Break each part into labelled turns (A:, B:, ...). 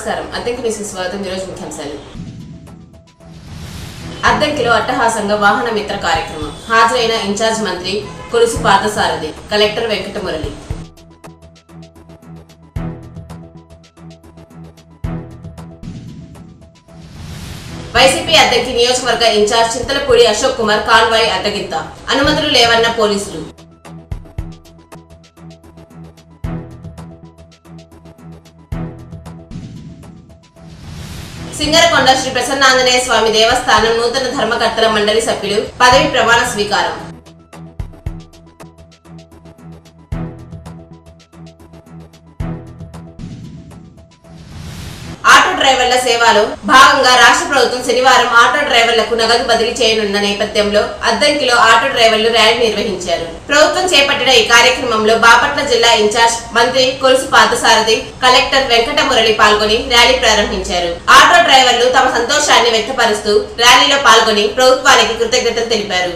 A: నమస్కారం. అద్దెంకి న్యూస్కి స్వాగతం. ఈరోజు ముఖ్యాంశాలు. అద్దెంకిలో అట్టహాసంగా వాహన మిత్ర కార్యక్రమం. హాజరైన ఇన్ఛార్జ్ మంత్రి కొలుసు పార్థసారథి, కలెక్టర్ వెంకటమురళి. వైసీపీ అద్దెంకి నియోజకవర్గ ఇన్ఛార్జ్ చింతలపూడి అశోక్ కుమార్ కాన్వాయ్ అడ్డగింత. అనుమతులు లేవన్న పోలీసులు. సింగరకొండ శ్రీ ప్రసన్నాంజనేయ స్వామి దేవస్థానం నూతన ధర్మకర్తల మండలి సభ్యులు పదవి ప్రమాణ స్వీకారం. ఆటో డ్రైవర్ల సేవలో భాగంగా రాష్ట్ర ప్రభుత్వం శనివారం ఆటో డ్రైవర్లకు నగదు బదిలీ చేయనున్న నేపథ్యంలో అద్దంకిలో ఆటో డ్రైవర్లు ర్యాలీ నిర్వహించారు. ప్రభుత్వం చేపట్టిన ఈ కార్యక్రమంలో బాపట్ల జిల్లా ఇన్ఛార్జ్ మంత్రి కొలుసు పార్థసారథి, కలెక్టర్ వెంకటమురళి పాల్గొని ర్యాలీ ప్రారంభించారు. ఆటో డ్రైవర్లు తమ సంతోషాన్ని వ్యక్తపరుస్తూ ర్యాలీలో పాల్గొని ప్రభుత్వానికి కృతజ్ఞతలు తెలిపారు.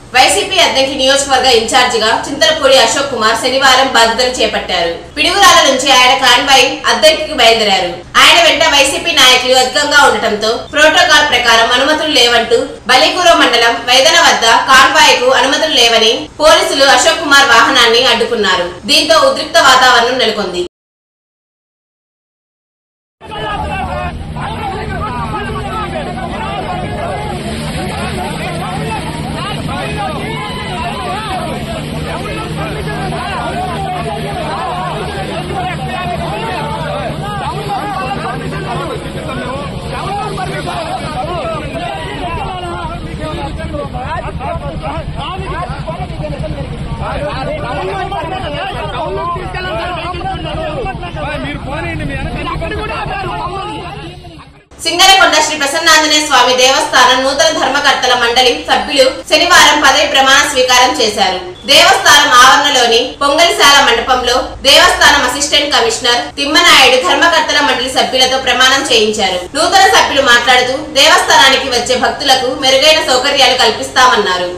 A: వైసీపీ అద్దెంకి నియోజకవర్గ ఇన్ఛార్జిగా చింతలపూడి అశోక్ కుమార్ శనివారం బాధ్యతలు చేపట్టారు. పిడుగురాల నుంచి ఆయన కాన్వాయ్ అద్దెంకి బయలుదేరారు. ఆయన వెంట వైసీపీ నాయకులు అధికంగా ఉండటంతో ప్రోటోకాల్ ప్రకారం అనుమతులు లేవంటూ బలికూర మండలం వైదన వద్ద కాన్వాయ్ కు అనుమతులు లేవని పోలీసులు అశోక్ కుమార్ వాహనాన్ని అడ్డుకున్నారు. దీంతో ఉద్రిక్త వాతావరణం నెలకొంది. సింగరకొండ శ్రీ ప్రసన్నాంజనేయ స్వామి దేవస్థానం నూతన ధర్మకర్తల మండలి సభ్యులు శనివారం పదవి ప్రమాణ స్వీకారం చేశారు. దేవస్థానం ఆవరణలోని పొంగలిశాల మండపంలో దేవస్థానం అసిస్టెంట్ కమిషనర్ తిమ్మనాయుడు ధర్మకర్తల మండలి సభ్యులతో ప్రమాణం చేయించారు. నూతన సభ్యులు మాట్లాడుతూ దేవస్థానానికి వచ్చే భక్తులకు మెరుగైన సౌకర్యాలు కల్పిస్తామన్నారు.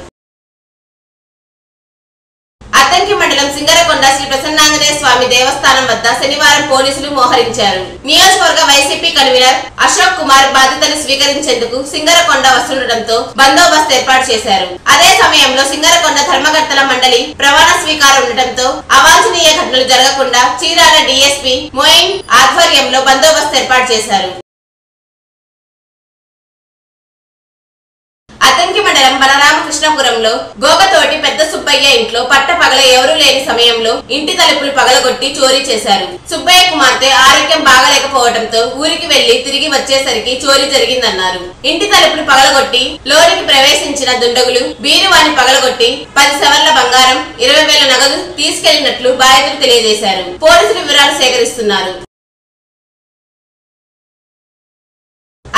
A: అద్దంకి మండలం సింగరకొండ శ్రీ ప్రసన్నాంజనేయ స్వామి దేవస్థానం వద్ద శనివారం పోలీసులు మోహరించారు. నియోజకవర్గ వైసీపీ కన్వీనర్ అశోక్ కుమార్ బాధ్యతలు స్వీకరించేందుకు సింగరకొండ వస్తుండటంతో బందోబస్తు ఏర్పాటు చేశారు. అదే సమయంలో సింగరకొండ ధర్మకర్తల మండలి ప్రమాణ స్వీకారం ఉండటంతో అవాంఛనీయ ఘటనలు జరగకుండా చీరాల డీఎస్పీ మోయిన్ ఆధ్వర్యంలో బందోబస్తు ఏర్పాటు చేశారు. అద్దంకి మండలం బలరామకృష్ణపురంలో గోగతోటి పెద్ద సుబ్బయ్య ఇంట్లో పట్టపగల ఎవరూ లేని సమయంలో ఇంటి తలుపులు పగలగొట్టి చోరీ చేశారు. సుబ్బయ్య కుమార్తె ఆరోగ్యం బాగలేకపోవడంతో ఊరికి వెళ్లి తిరిగి వచ్చేసరికి చోరీ జరిగిందన్నారు. ఇంటి తలుపులు పగలగొట్టి లోనికి ప్రవేశించిన దుండగులు బీరువాని పగలగొట్టి 10 సవర్ల బంగారం, 20,000 నగదు తీసుకెళ్లినట్లు బాధితులు తెలియజేశారు. పోలీసులు వివరాలు సేకరిస్తున్నారు.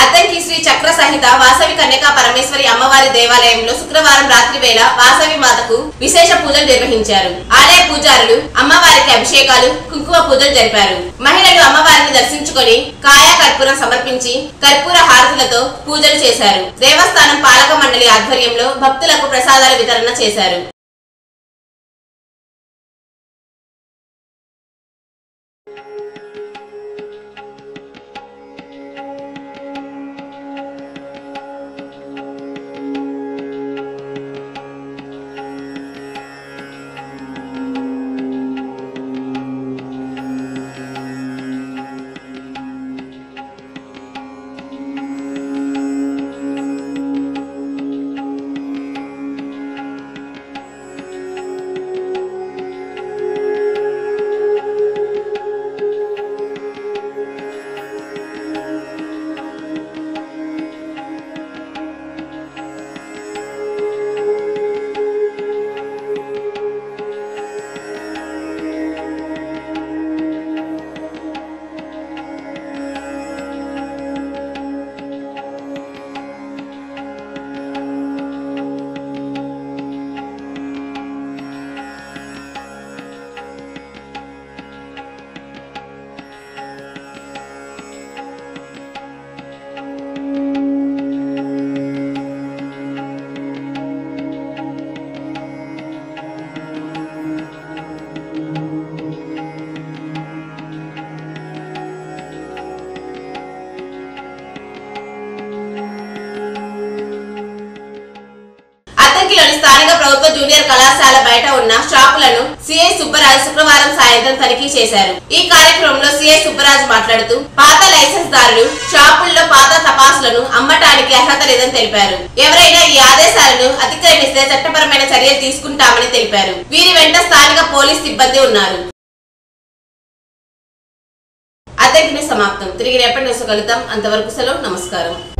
A: అద్దంకి శ్రీ చక్ర సహిత వాసవి కన్యకా పరమేశ్వరి అమ్మవారి దేవాలయంలో శుక్రవారం రాత్రి వేళ వాసవి మాతకు విశేష పూజలు నిర్వహించారు. ఆలయ పూజారులు అమ్మవారికి అభిషేకాలు, కుంకుమ పూజలు జరిపారు. మహిళలు అమ్మవారిని దర్శించుకొని కాయా కర్పూరం సమర్పించి కర్పూర హారతులతో పూజలు చేశారు. దేవస్థానం పాలక మండలి ఆధ్వర్యంలో భక్తులకు ప్రసాదాల వితరణ చేశారు. ప్రభుత్వ జూనియర్ కళాశాల బయట ఉన్న షాపులను సిఐ సుబ్బరాజు శుక్రవారం సాయంత్రం తనిఖీ చేశారు. ఈ కార్యక్రమంలో సిఐ సుబ్బరాజు మాట్లాడుతూ పాత లైసెన్స్ దారులు షాపుల్లో పాత తపాసులను అమ్మటానికి అర్హత లేదని తెలిపారు. ఎవరైనా ఈ ఆదేశాలను అతిక్రమిస్తే చట్టపరమైన చర్యలు తీసుకుంటామని తెలిపారు. వీరి వెంట స్థానిక పోలీస్ సిబ్బంది ఉన్నారు. అద్దెకి సమాప్తం. తిరిగి రేపటి న్యూస్ కలుద్దాం. అంతవరకు సెలవు. నమస్కారం.